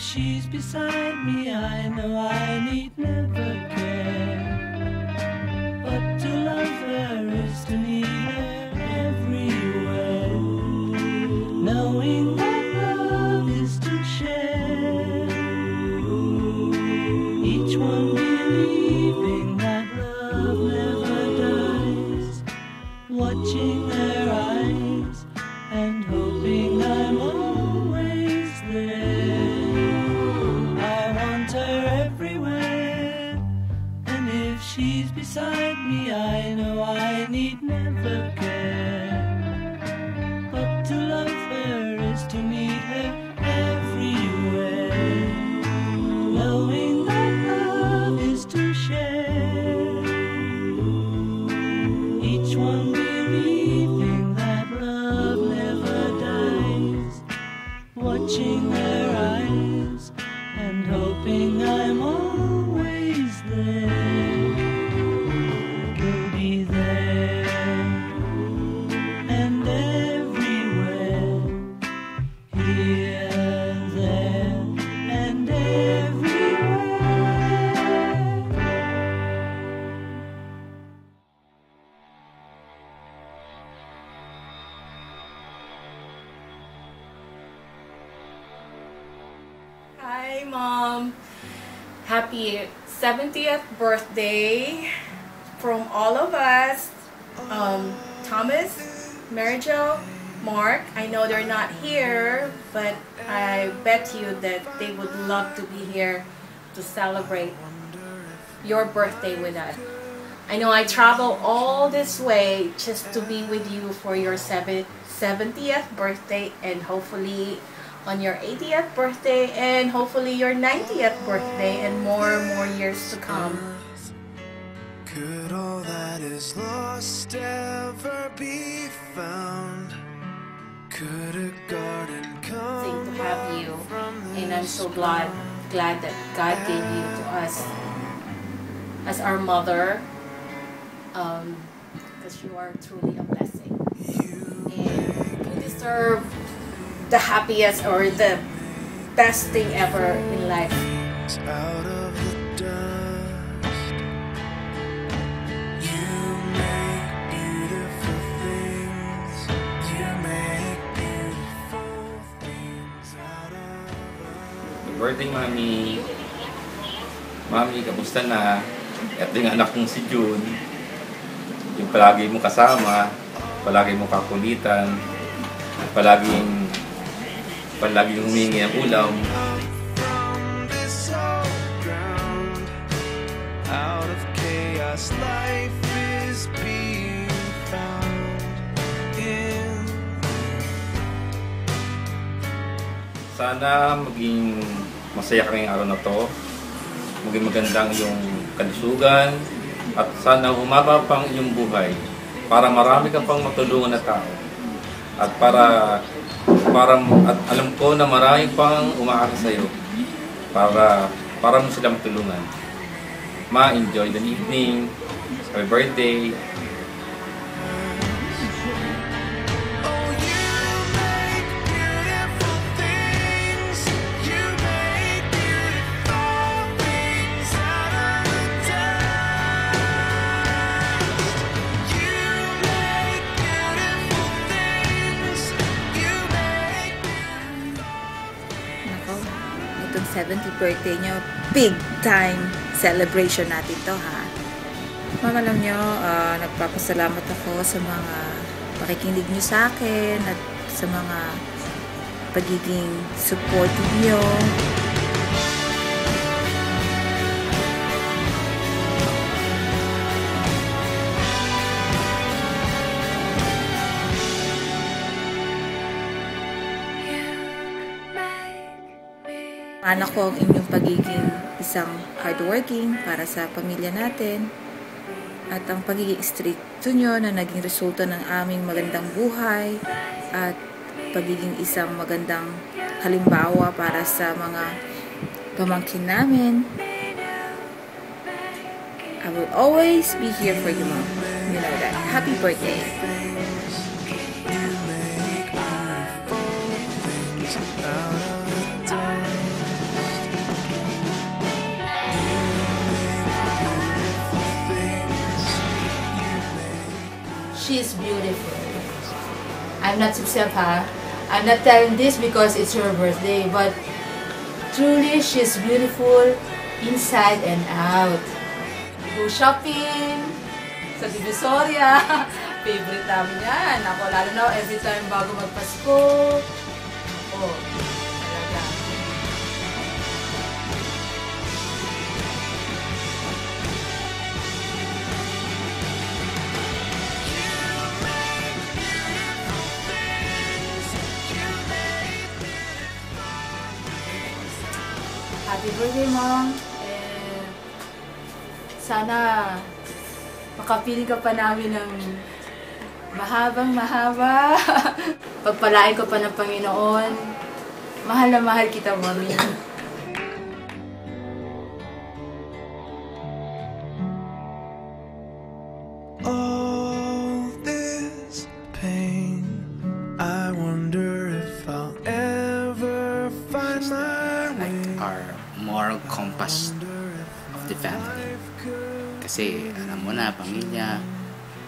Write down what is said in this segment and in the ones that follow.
she's beside me, I know I need never care. But to love her is to need her everywhere. Knowing that love is to share. Each one believing that love never dies. Watching their eyes and hoping I'm always there. I want her everywhere, and if she's beside me, I know I need never care. But to love her is to need her everywhere. Knowing that love is to share. Each one believing that love never dies. Watching their eyes and hoping I'm always there. We'll be there and everywhere. Here, there, and everywhere. Hi, Mom. Happy 70th birthday from all of us. Thomas, Mary Jo, Mark. I know they're not here, but I bet you that they would love to be here to celebrate your birthday with us. I know I travel all this way just to be with you for your 70th birthday, and hopefully on your 80th birthday, and hopefully your 90th birthday, and more years to come. Could all that is lost ever be found? Could a garden come To have you, and I'm so glad that God gave you to us as our mother, because you are truly a blessing, and you deserve the happiest or the best thing ever in life. out of the dust? You make beautiful things. You make beautiful things out of us. Birthday, Mami. Mami, kamusta na? At yung anak kong si June, yung palagi mo kasama, palagi mo kakulitan, palaging humingi ang ulam. From this old ground, out of chaos, life is being found in. Sana maging masaya ka ngayong araw na to, maging magandang yung kalusugan, at sana humaba pang iyong buhay para marami ka pang matulungan na tao. At at alam ko na marami pang umaasa sa iyo para mo sila matulungan. Ma, enjoy the evening. Happy birthday. Oh, you make beautiful things. You make beautiful things out of the dust. You make beautiful things. You make Nako, itong 70th birthday nyo, big time celebration natin to, ha. Mama, alam nyo, nagpapasalamat ako sa mga pakikinig nyo sa akin at sa mga pagiging supportive nyo. Anak ko ang inyong pagiging isang hardworking para sa pamilya natin at ang pagiging stricto nyo na naging resulta ng aming magandang buhay at pagiging isang magandang halimbawa para sa mga pamangkin namin. I will always be here for you, Mom. You know that. Happy birthday. out of the dust. I'm not Sipsep, ha? I'm not telling this because it's her birthday, but truly, she's beautiful inside and out. Go shopping sa Divisoria. Favorite namin yan. Ako, lalo na every time bago magpasko. Oh, talaga. Happy birthday, Mom. Sana makapiling ka pa namin ng mahabang mahaba. Pagpalain ko pa ng Panginoon. Mahal na mahal kita, Mommy. All this pain, I wonder if I'll ever find my way. Like our moral compass of the family. Kasi alam mo na, pamilya,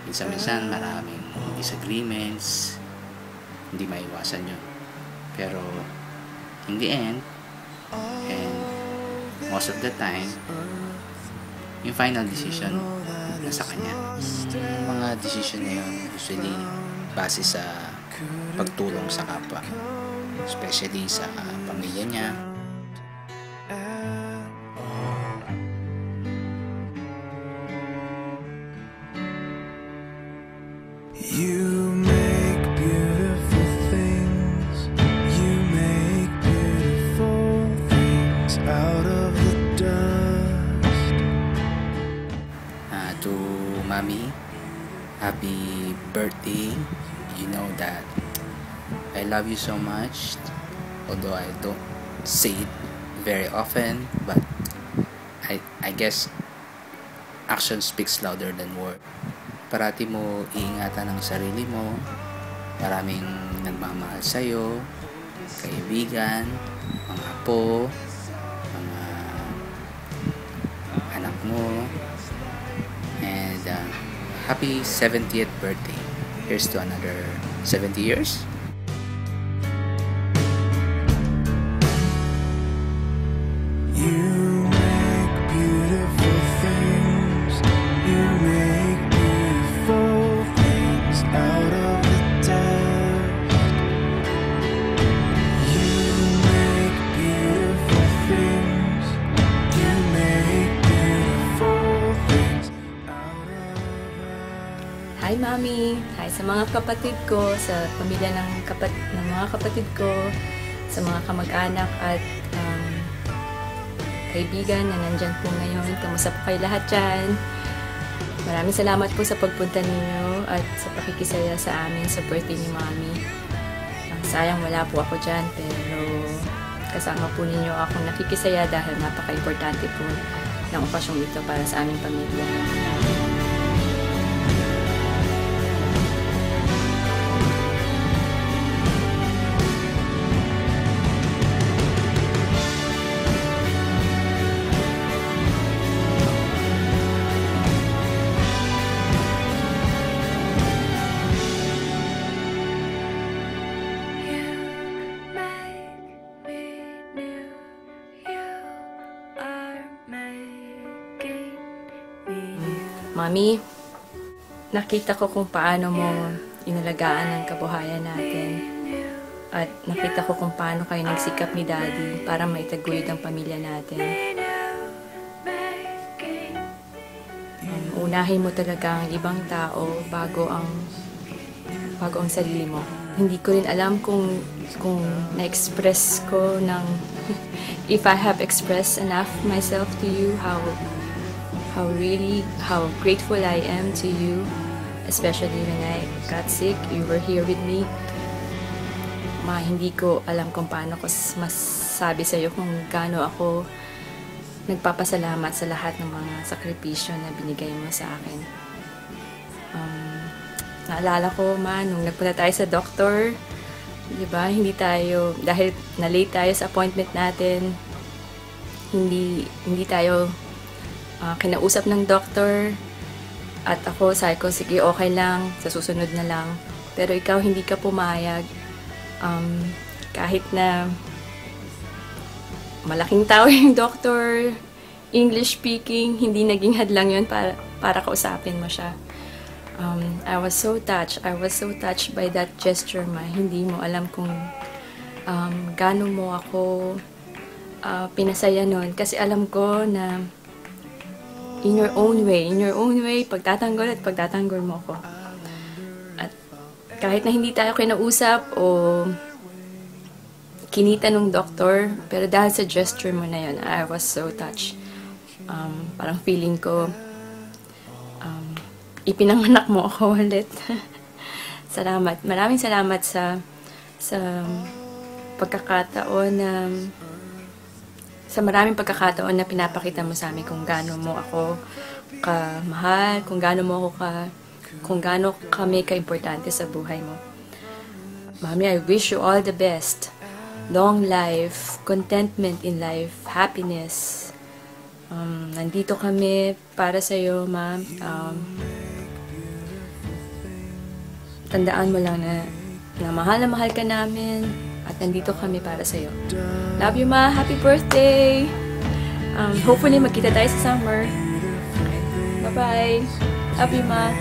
minsan-minsan maraming disagreements, hindi maiwasan yun. Pero in the end, and most of the time, yung final decision nasa kanya. Yung mga decision na yun usually base sa pagtulong sa kapwa, especially sa pamilya niya. You make beautiful things. You make beautiful things out of the dust. To Mommy, happy birthday. You know that I love you so much, although I don't say it very often, but I guess action speaks louder than word. Parati mo iingatan ang sarili mo. Maraming nagmamahal sa'yo, kaibigan, mga apo, mga anak mo. And happy 70th birthday. Here's to another 70 years. You make beautiful things. You make beautiful things out of the dust. You make beautiful things. You make beautiful things out of us. Hi, Mami! Hi sa mga kapatid ko, sa pamilya ng mga kapatid ko, sa mga kamag-anak at kaibigan na nandyan po ngayon. Kamusta po kayo lahat dyan? Maraming salamat po sa pagpunta ninyo at sa pakikisaya sa amin sa birthday ni Mami. Sayang wala po ako dyan, pero kasama po ninyo akong nakikisaya dahil napaka-importante po ng okasyong ito para sa aming pamilya. Mami, nakita ko kung paano mo inalagaan ang kabuhayan natin. At nakita ko kung paano kayo nagsikap ni Daddy para maitaguyod ang pamilya natin. Unahin mo talaga ang ibang tao bago ang sarili mo. Hindi ko rin alam kung na-express ko if I have expressed enough myself to you, how grateful I am to you, especially when I got sick. You were here with me. Hindi ko alam kung paano ko masasabi sa iyo kung gaano ako nagpapasalamat sa lahat ng mga sakripisyo na binigay mo sa akin. Naalala ko, nung nagpunta tayo sa doctor, diba, dahil na-late tayo sa appointment natin, hindi tayo kinausap ng doctor, at ako, sabi ko, sige, okay lang, sa susunod na lang. pero ikaw hindi ka pumayag. Kahit na malaking tao yung doctor, English speaking, hindi naging hadlang yun para kausapin mo siya. I was so touched by that gesture, ma. Hindi mo alam kung gaano mo ako pinasaya nun. Kasi alam ko na in your own way, pagtatanggol mo ako. At kahit na hindi tayo kinausap o kinita nung doktor, pero dahil sa gesture mo na yun, I was so touched. Parang feeling ko, ipinanganak mo ako ulit. Salamat. Maraming salamat sa pagkakataon na sa maraming pagkakataon na pinapakita mo sa amin kung gaano mo ako kamahal, kung gaano kami ka-importante sa buhay mo. Mami, I wish you all the best. Long life, contentment in life, happiness. Nandito kami para sa iyo, ma. Tandaan mo lang na mahal ka namin at nandito kami para sa iyo. Love you, ma. Happy birthday. Hopefully magkita tayo sa summer. Bye-bye. Love you, ma.